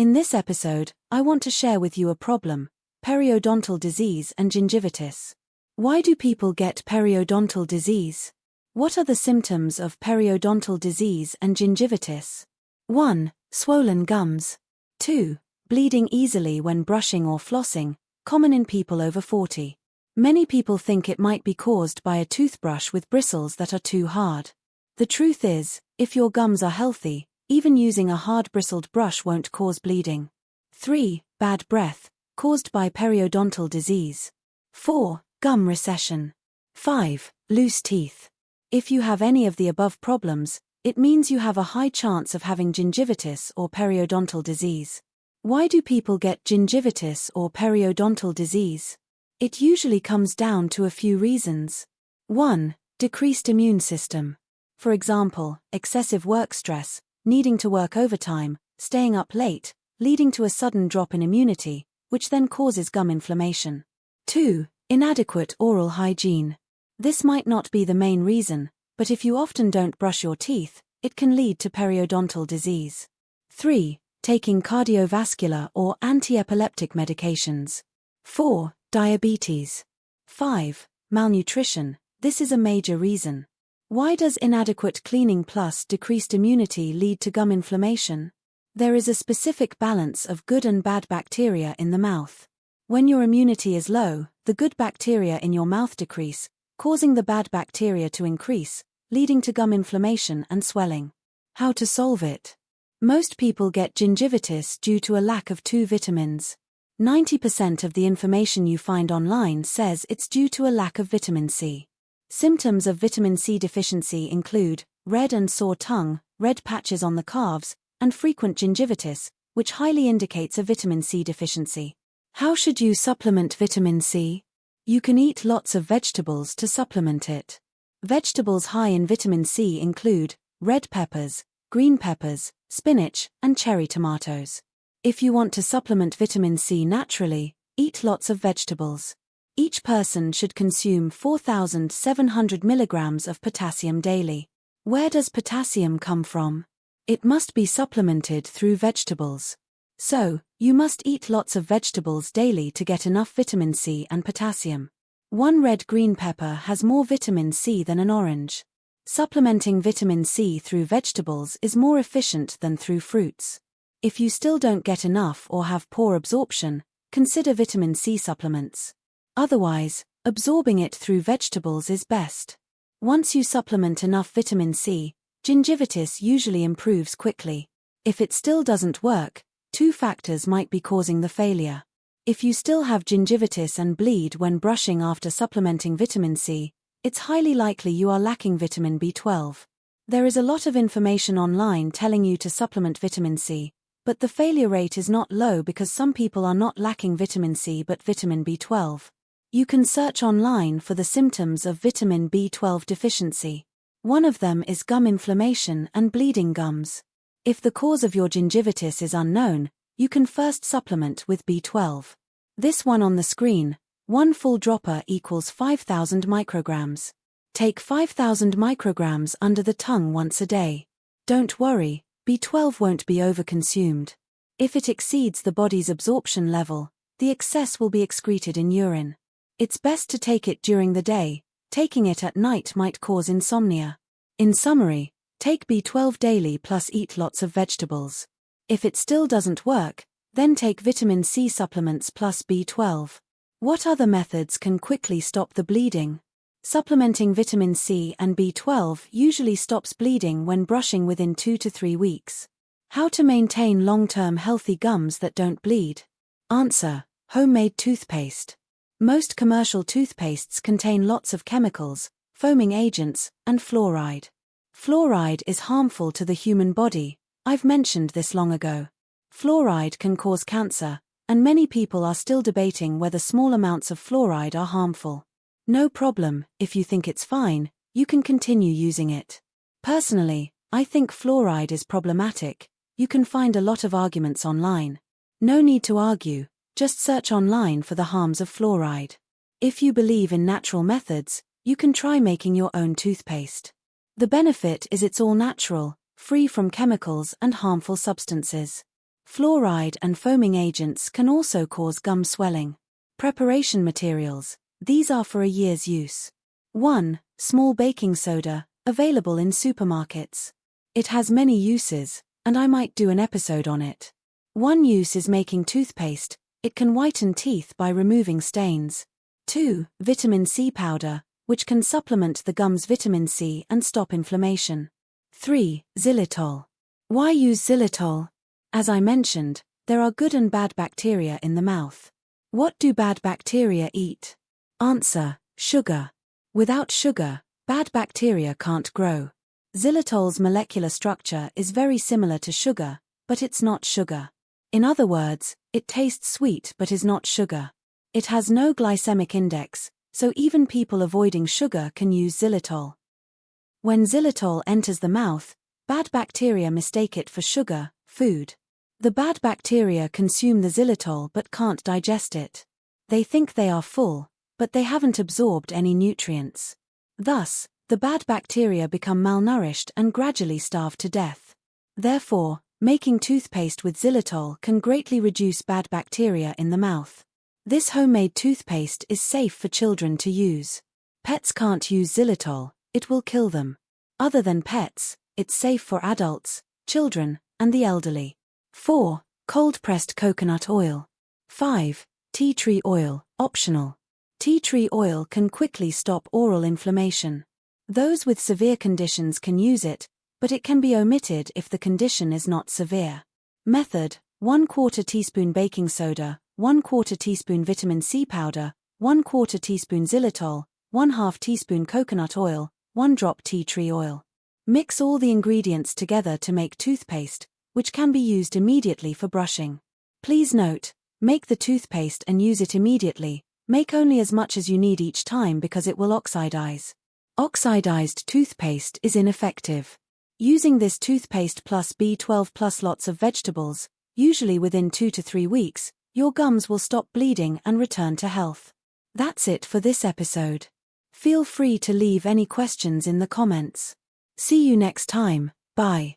In this episode, I want to share with you a problem: periodontal disease and gingivitis. Why do people get periodontal disease? What are the symptoms of periodontal disease and gingivitis? 1. Swollen gums. 2. Bleeding easily when brushing or flossing, common in people over 40. Many people think it might be caused by a toothbrush with bristles that are too hard. The truth is, if your gums are healthy, even using a hard bristled brush won't cause bleeding. 3. Bad breath, caused by periodontal disease. 4. Gum recession. 5. Loose teeth. If you have any of the above problems, it means you have a high chance of having gingivitis or periodontal disease. Why do people get gingivitis or periodontal disease? It usually comes down to a few reasons. 1. Decreased immune system. For example, excessive work stress, needing to work overtime, staying up late, leading to a sudden drop in immunity, which then causes gum inflammation. 2. Inadequate oral hygiene. This might not be the main reason, but if you often don't brush your teeth, it can lead to periodontal disease. 3. Taking cardiovascular or anti-epileptic medications. 4. Diabetes. 5. Malnutrition. This is a major reason. Why does inadequate cleaning plus decreased immunity lead to gum inflammation? There is a specific balance of good and bad bacteria in the mouth. When your immunity is low, the good bacteria in your mouth decrease, causing the bad bacteria to increase, leading to gum inflammation and swelling. How to solve it? Most people get gingivitis due to a lack of 2 vitamins. 90% of the information you find online says it's due to a lack of vitamin C. Symptoms of vitamin C deficiency include red and sore tongue, red patches on the calves, and frequent gingivitis, which highly indicates a vitamin C deficiency. How should you supplement vitamin C? You can eat lots of vegetables to supplement it. Vegetables high in vitamin C include red peppers, green peppers, spinach, and cherry tomatoes. If you want to supplement vitamin C naturally, eat lots of vegetables. Each person should consume 4,700 milligrams of potassium daily. Where does potassium come from? It must be supplemented through vegetables. So, you must eat lots of vegetables daily to get enough vitamin C and potassium. One red green pepper has more vitamin C than an orange. Supplementing vitamin C through vegetables is more efficient than through fruits. If you still don't get enough or have poor absorption, consider vitamin C supplements. Otherwise, absorbing it through vegetables is best. Once you supplement enough vitamin C, gingivitis usually improves quickly. If it still doesn't work, 2 factors might be causing the failure. If you still have gingivitis and bleed when brushing after supplementing vitamin C, it's highly likely you are lacking vitamin B12. There is a lot of information online telling you to supplement vitamin C, but the failure rate is not low because some people are not lacking vitamin C but vitamin B12. You can search online for the symptoms of vitamin B12 deficiency. One of them is gum inflammation and bleeding gums. If the cause of your gingivitis is unknown, you can first supplement with B12. This one on the screen, 1 full dropper equals 5,000 micrograms. Take 5,000 micrograms under the tongue once a day. Don't worry, B12 won't be overconsumed. If it exceeds the body's absorption level, the excess will be excreted in urine. It's best to take it during the day. Taking it at night might cause insomnia. In summary, take B12 daily plus eat lots of vegetables. If it still doesn't work, then take vitamin C supplements plus B12. What other methods can quickly stop the bleeding? Supplementing vitamin C and B12 usually stops bleeding when brushing within 2 to 3 weeks. How to maintain long-term healthy gums that don't bleed? Answer: homemade toothpaste. Most commercial toothpastes contain lots of chemicals, foaming agents, and fluoride. Fluoride is harmful to the human body. I've mentioned this long ago. Fluoride can cause cancer, and many people are still debating whether small amounts of fluoride are harmful. No problem, if you think it's fine, you can continue using it. Personally, I think fluoride is problematic. You can find a lot of arguments online. No need to argue. Just search online for the harms of fluoride. If you believe in natural methods, you can try making your own toothpaste. The benefit is it's all natural, free from chemicals and harmful substances. Fluoride and foaming agents can also cause gum swelling. Preparation materials. These are for a year's use. 1. Small baking soda, available in supermarkets. It has many uses, and I might do an episode on it. One use is making toothpaste. It can whiten teeth by removing stains. 2. Vitamin C powder, which can supplement the gum's vitamin C and stop inflammation. 3. Xylitol. Why use xylitol? As I mentioned, there are good and bad bacteria in the mouth. What do bad bacteria eat? Answer: sugar. Without sugar, bad bacteria can't grow. Xylitol's molecular structure is very similar to sugar, but it's not sugar. In other words, it tastes sweet but is not sugar. It has no glycemic index, so even people avoiding sugar can use xylitol. When xylitol enters the mouth, bad bacteria mistake it for sugar, food. The bad bacteria consume the xylitol but can't digest it. They think they are full, but they haven't absorbed any nutrients. Thus, the bad bacteria become malnourished and gradually starve to death. Therefore, making toothpaste with xylitol can greatly reduce bad bacteria in the mouth. This homemade toothpaste is safe for children to use. Pets can't use xylitol, it will kill them. Other than pets, it's safe for adults, children, and the elderly. 4. Cold-pressed coconut oil. 5. Tea tree oil, optional. Tea tree oil can quickly stop oral inflammation. Those with severe conditions can use it, but it can be omitted if the condition is not severe. Method: 1/4 teaspoon baking soda, 1/4 teaspoon vitamin C powder, 1/4 teaspoon xylitol, 1/2 teaspoon coconut oil, 1 drop tea tree oil. Mix all the ingredients together to make toothpaste, which can be used immediately for brushing. Please note, make the toothpaste and use it immediately. Make only as much as you need each time because it will oxidize. Oxidized toothpaste is ineffective. Using this toothpaste plus B12 plus lots of vegetables, usually within 2 to 3 weeks, your gums will stop bleeding and return to health. That's it for this episode. Feel free to leave any questions in the comments. See you next time, bye.